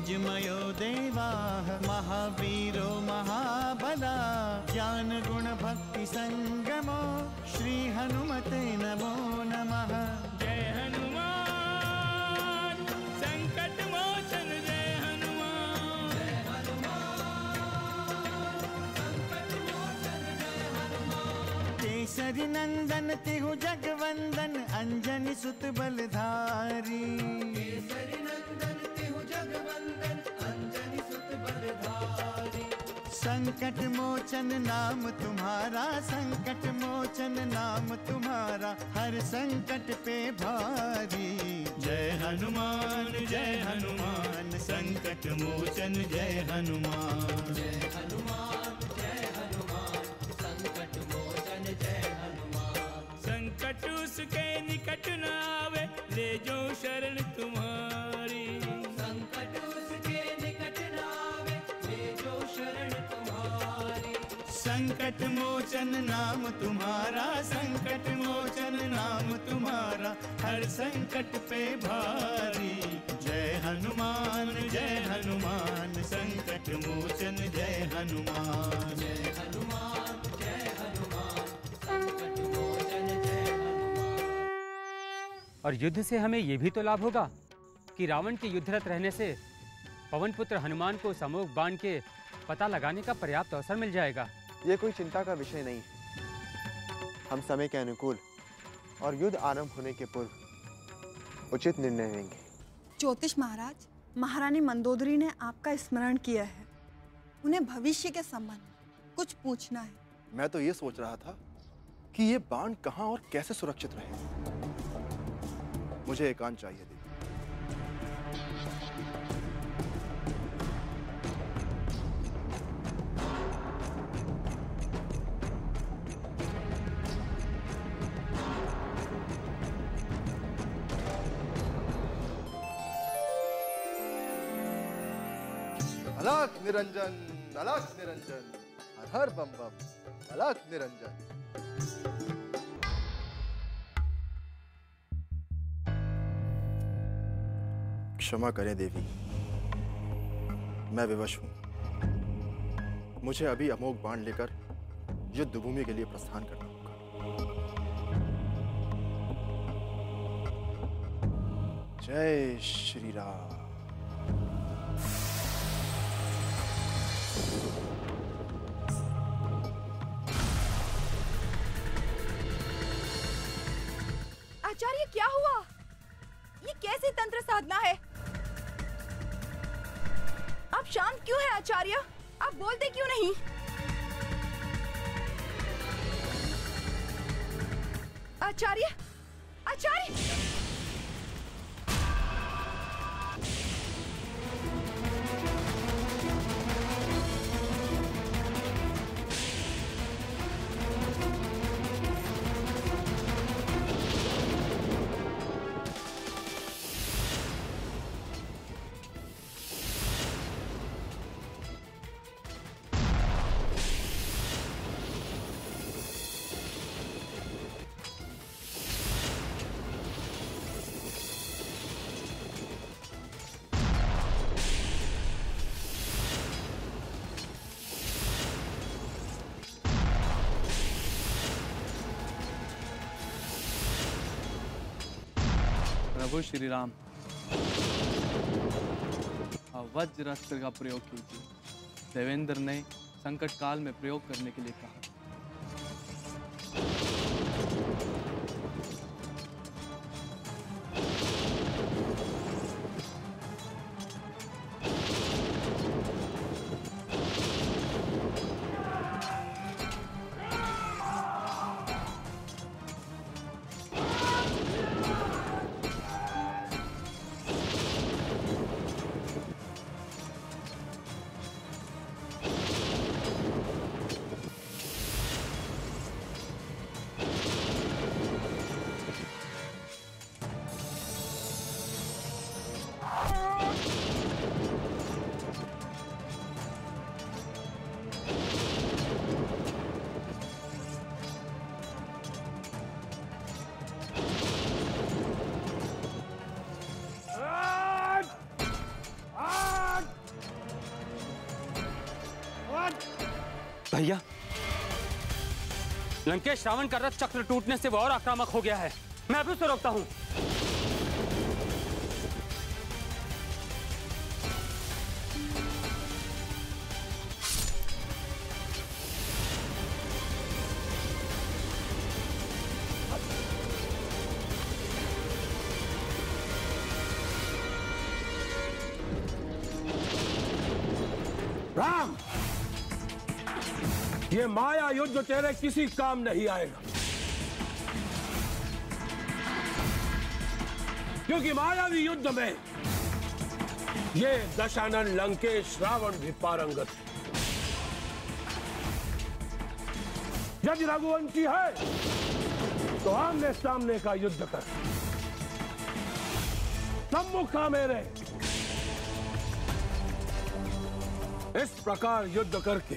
तेजमयो देवाः महावीरो महाबला ज्ञान गुण भक्ति संगमो श्री हनुमते नमो नमः। जय हनुमान संकट मोचन जय हनुमान। जय हनुमान संकट मोचन जय हनुमान। केसरी नंदन तिहु जगवंदन अंजनी सुत बलधारी। केसरी नंदन तिहु जगवंदन अंजनी सुत बलधारी। संकट मोचन नाम तुम्हारा संकट मोचन नाम तुम्हारा हर संकट पे भारी। जय हनुमान संकट मोचन जय हनुमान। जय हनुमान संकट मोचन जय हनुमान। संकट उसके निकट न आवे ले जो शरण तुम्हारी। संकट उसके निकट न आवे ले जो शरण तुम्हारी। संकट मोचन नाम तुम्हारा संकट मोचन नाम तुम्हारा हर संकट पे भारी। जय हनुमान संकट मोचन जय हनुमान। जय हनुमान संकट मोचन जय हनुमान। और युद्ध से हमें यह भी तो लाभ होगा कि रावण के युद्धरत रहने से पवन पुत्र हनुमान को समूह बाण के पता लगाने का पर्याप्त अवसर मिल जाएगा। ये कोई चिंता का विषय नहीं। हम समय के अनुकूल और युद्ध आरंभ होने के पूर्व उचित निर्णय लेंगे। ज्योतिष महाराज, महारानी मंदोदरी ने आपका स्मरण किया है। उन्हें भविष्य के संबंध में कुछ पूछना है। मैं तो ये सोच रहा था कि ये बाण कहां और कैसे सुरक्षित रहे। मुझे एकांत चाहिए देवी। अलख निरंजन हर हर बम बम अलख निरंजन। क्षमा करें देवी, मैं विवश हूं। मुझे अभी अमोघ बाण लेकर युद्ध भूमि के लिए प्रस्थान करना होगा। जय श्री राम। आचार्य, क्या हुआ? ये कैसी तंत्र साधना है? आप शांत क्यों हैं आचार्य? आप बोलते क्यों नहीं? आचार्य, आचार्य! प्रभु श्री राम, वज्रास्त्र का प्रयोग कीजिए। देवेंद्र ने संकट काल में प्रयोग करने के लिए कहा। भैया, लंकेश रावण का रथ चक्र टूटने से वो और आक्रामक हो गया है। मैं अभी उसे रोकता हूं। राम, ये माया युद्ध तेरे किसी काम नहीं आएगा, क्योंकि मायावी युद्ध में ये दशानन लंकेश रावण भी पारंगत है। यदि रघुवंशी है तो आमने सामने का युद्ध कर, सम्मुख आ मेरे। इस प्रकार युद्ध करके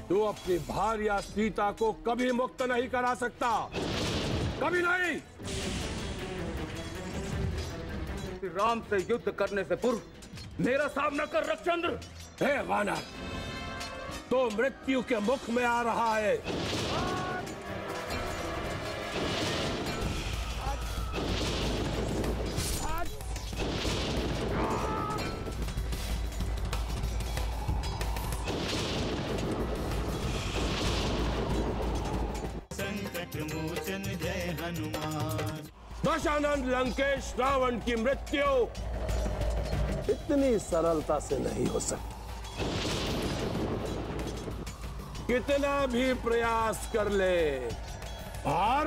तू अपनी भार्या सीता को कभी मुक्त नहीं करा सकता, कभी नहीं। राम से युद्ध करने से पूर्व मेरा सामना कर रक्षचंद्र। हे वानर, तो मृत्यु के मुख में आ रहा है। मोचन जय हनुमान। दशानन लंकेश रावण की मृत्यु इतनी सरलता से नहीं हो सकती। कितना भी प्रयास कर ले और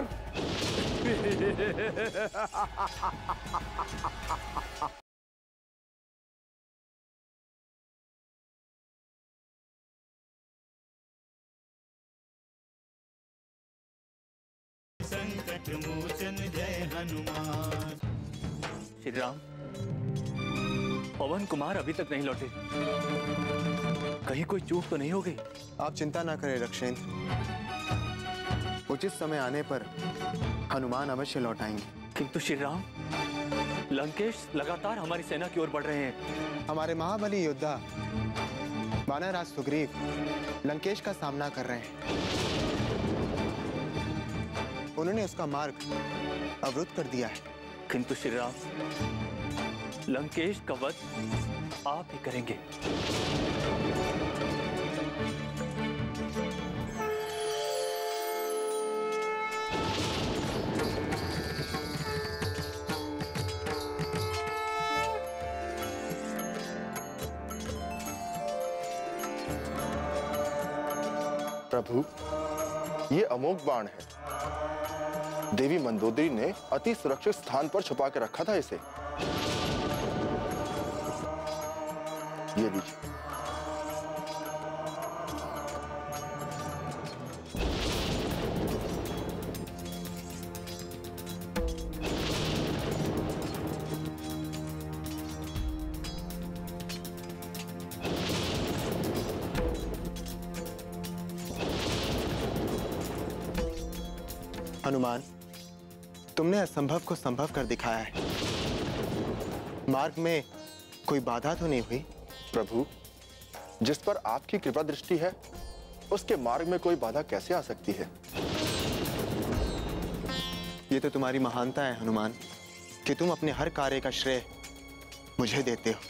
संकट मोचन जय हनुमान। श्री राम, पवन कुमार अभी तक नहीं लौटे, कहीं कोई चूक तो नहीं हो गई? आप चिंता ना करें रक्षेंद्र, उचित समय आने पर हनुमान अवश्य लौट आएंगे। किंतु श्री राम, लंकेश लगातार हमारी सेना की ओर बढ़ रहे हैं। हमारे महाबली योद्धा वानरराज सुग्रीव लंकेश का सामना कर रहे हैं। उन्होंने उसका मार्ग अवरुद्ध कर दिया है। किंतु श्री राम, लंकेश का वध आप ही करेंगे। प्रभु, ये अमोघ बाण है। देवी मंदोदरी ने अति सुरक्षित स्थान पर छुपा के रखा था इसे। ये लीजिए। हनुमान, तुमने असंभव को संभव कर दिखाया है। मार्ग में कोई बाधा तो नहीं हुई? प्रभु, जिस पर आपकी कृपा दृष्टि है उसके मार्ग में कोई बाधा कैसे आ सकती है? ये तो तुम्हारी महानता है हनुमान कि तुम अपने हर कार्य का श्रेय मुझे देते हो।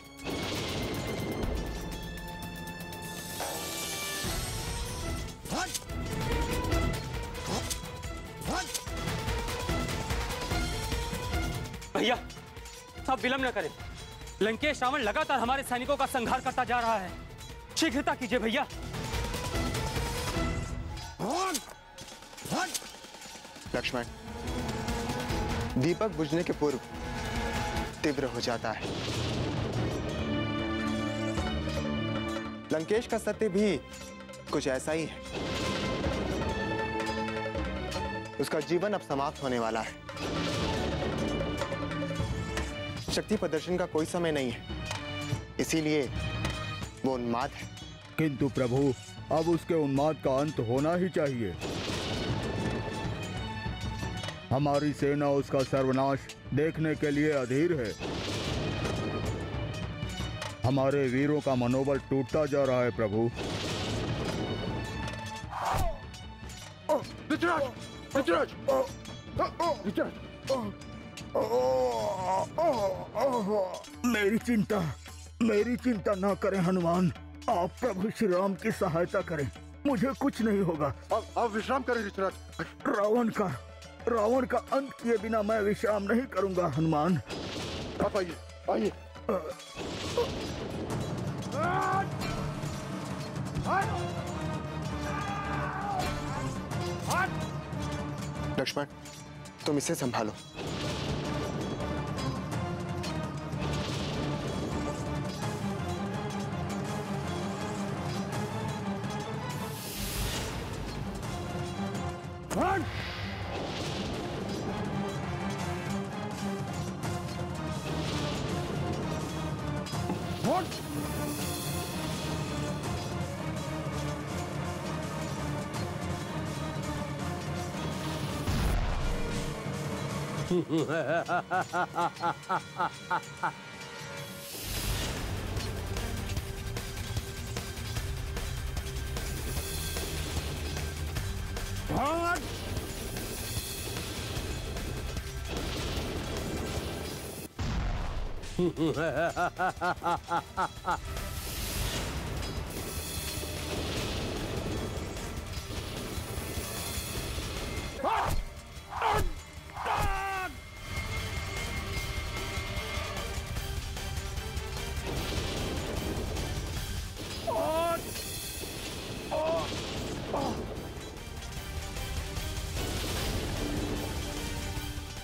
भैया, आप विलंब न करें। लंकेश रावण लगातार हमारे सैनिकों का संहार करता जा रहा है। शीघ्रता कीजिए भैया। लक्ष्मण, दीपक बुझने के पूर्व तीव्र हो जाता है। लंकेश का सत्य भी कुछ ऐसा ही है। उसका जीवन अब समाप्त होने वाला है। शक्ति प्रदर्शन का कोई समय नहीं है, इसीलिए वो उन्माद है। किंतु प्रभु, अब उसके उन्माद का अंत होना ही चाहिए। हमारी सेना उसका सर्वनाश देखने के लिए अधीर है। हमारे वीरों का मनोबल टूटता जा रहा है प्रभु। ऋतुराज, ऋतुराज, ऋतुराज। मेरी चिंता ना करें हनुमान। आप प्रभु श्री राम की सहायता करें, मुझे कुछ नहीं होगा। आप विश्राम करें ऋतुराज। रावण का अंत किए बिना मैं विश्राम नहीं करूंगा हनुमान। आप आइए, आइए। लक्ष्मण, तुम इसे संभालो।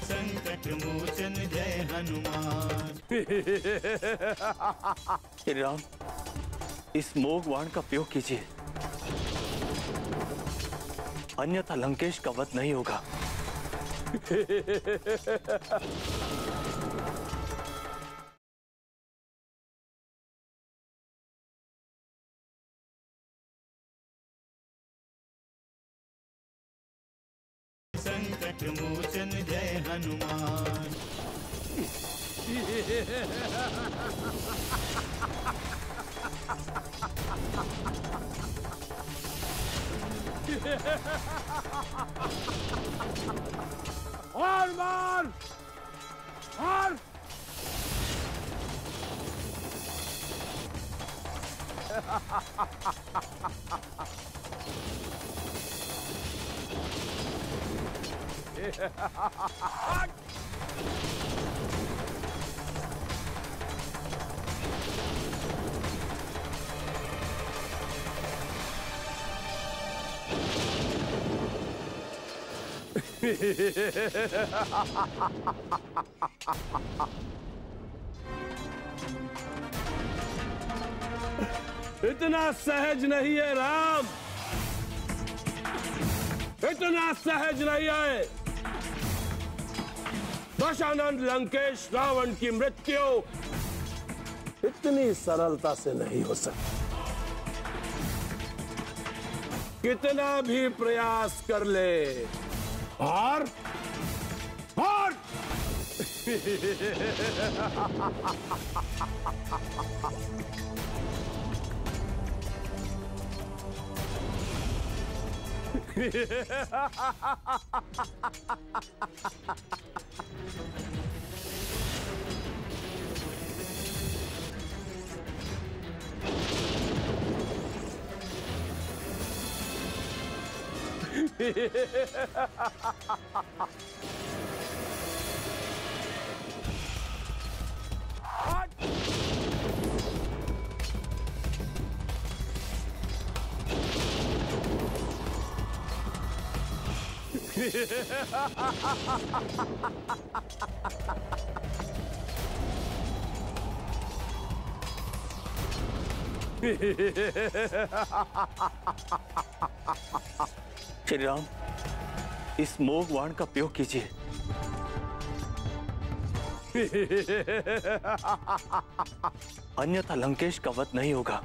संकट मोचन जय हनुमान। श्री राम, इस मोह बाण का प्रयोग कीजिए, अन्यथा लंकेश का वध नहीं होगा। संकट मोचन जय हनुमान। और मार, और इतना सहज नहीं है राम, इतना सहज नहीं है। दशानंद लंकेश रावण की मृत्यु इतनी सरलता से नहीं हो सकती। कितना भी प्रयास कर ले, और श्री राम, इस मोह बाण का प्रयोग कीजिए। अन्यथा लंकेश का वध नहीं होगा।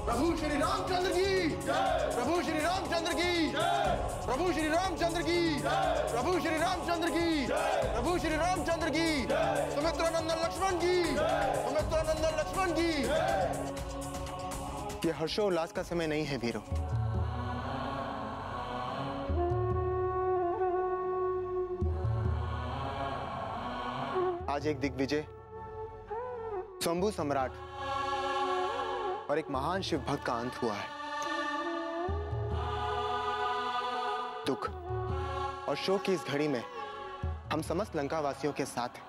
प्रभु श्री रामचंद्र की प्रभु श्री रामचंद्र की प्रभु श्री रामचंद्र की प्रभु श्री रामचंद्र की प्रभु श्री रामचंद्र की सुमित्रानंदन लक्ष्मण की सुमित्रानंदन लक्ष्मण की। ये हर्षोल्लास का समय नहीं है वीरों। आज एक दिग्विजय शंभु सम्राट और एक महान शिव भक्त का अंत हुआ है। दुख और शोक की इस घड़ी में हम समस्त लंका वासियों के साथ हैं।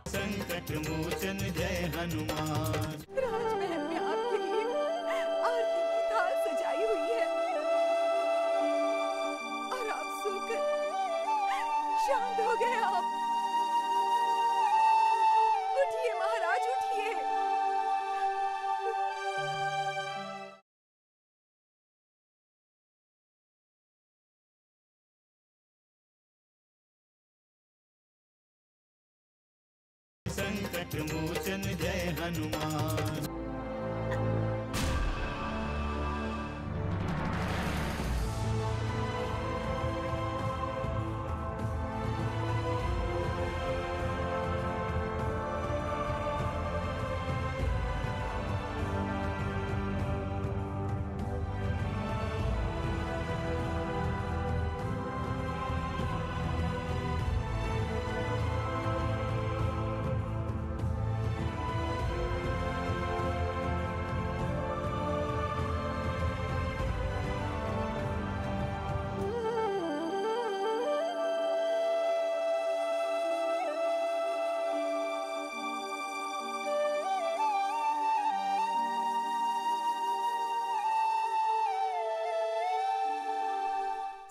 संकट मोचन जय हनुमान। राजमहल में आपके लिए आरती की थाल सजाई हुई है और आप सोकर शांत हो गए। आप उठिए महाराज, उठिए। संकट मोचन जय हनुमान।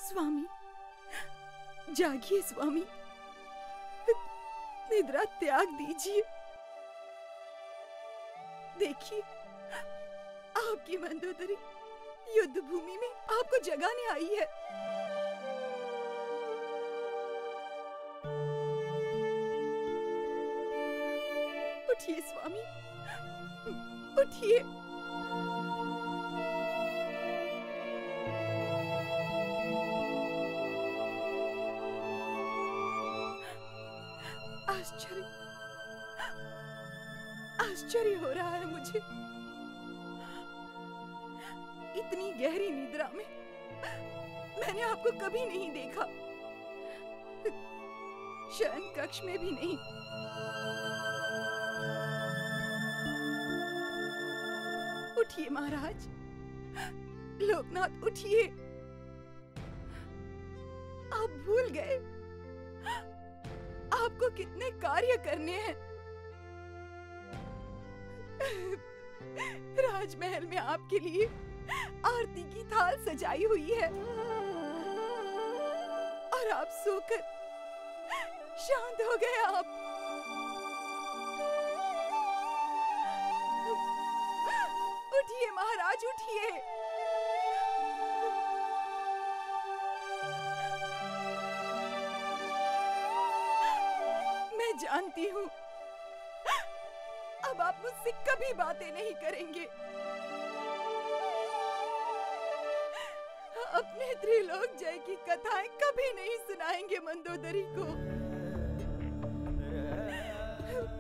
स्वामी, जागिए स्वामी, निद्रा त्याग दीजिए। देखिए, आपकी मंदोदरी युद्ध भूमि में आपको जगाने आई है। उठिए स्वामी, उठिए। आश्चर्य आश्चर्य हो रहा है मुझे। इतनी गहरी निद्रा में मैंने आपको कभी नहीं देखा, शयन कक्ष में भी नहीं। उठिए महाराज, लोकनाथ उठिए। आप भूल गए आपको कितने कार्य करने हैं। राजमहल में आपके लिए आरती की थाल सजाई हुई है और आप सोकर शांत हो गए। आप उठिए महाराज, उठिए। मैं जानती हूँ अब आप मुझसे कभी बातें नहीं करेंगे। अपने त्रिलोक जय की कथाएं कभी नहीं सुनाएंगे मंदोदरी को।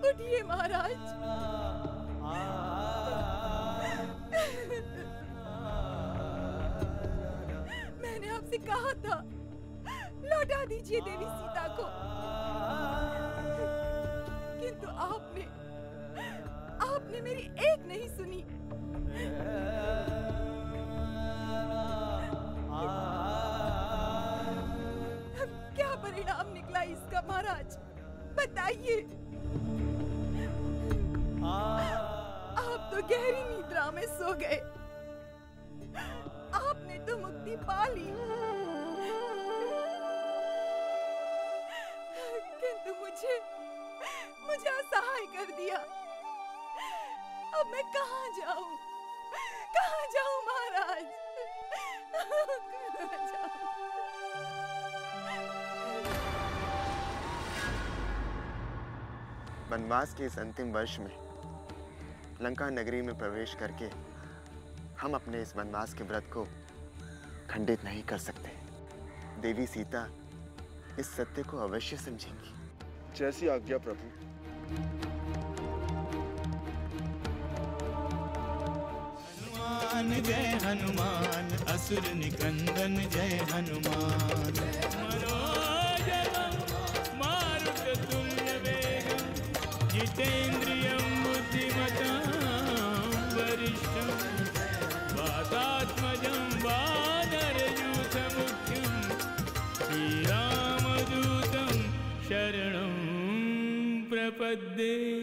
उठिए महाराज। मैंने आपसे कहा था लौटा दीजिए देवी सीता को, किंतु आपने मेरी एक नहीं सुनी। क्या परिणाम निकला इसका महाराज, बताइए। आप तो गहरी निद्रा में सो गए। आपने तो मुक्ति पा ली, किंतु मुझे असहाय कर दिया। अब मैं कहाँ जाऊं महाराज, कहाँ जाऊं? वनवास के इस अंतिम वर्ष में लंका नगरी में प्रवेश करके हम अपने इस वनवास के व्रत को खंडित नहीं कर सकते। देवी सीता इस सत्य को अवश्य समझेंगी। जैसी आज्ञा प्रभु। हनुमान जय हनुमान, असुर निकंदन जय हनुमान। मनोजवं मारुततुल्य वेगं, जितेन्द्रियं बुद्धिमतां वरिष्ठं, वातात्मजं वानरयूथमुख्यं, श्रीरामदूतं शरणं प्रपद्ये।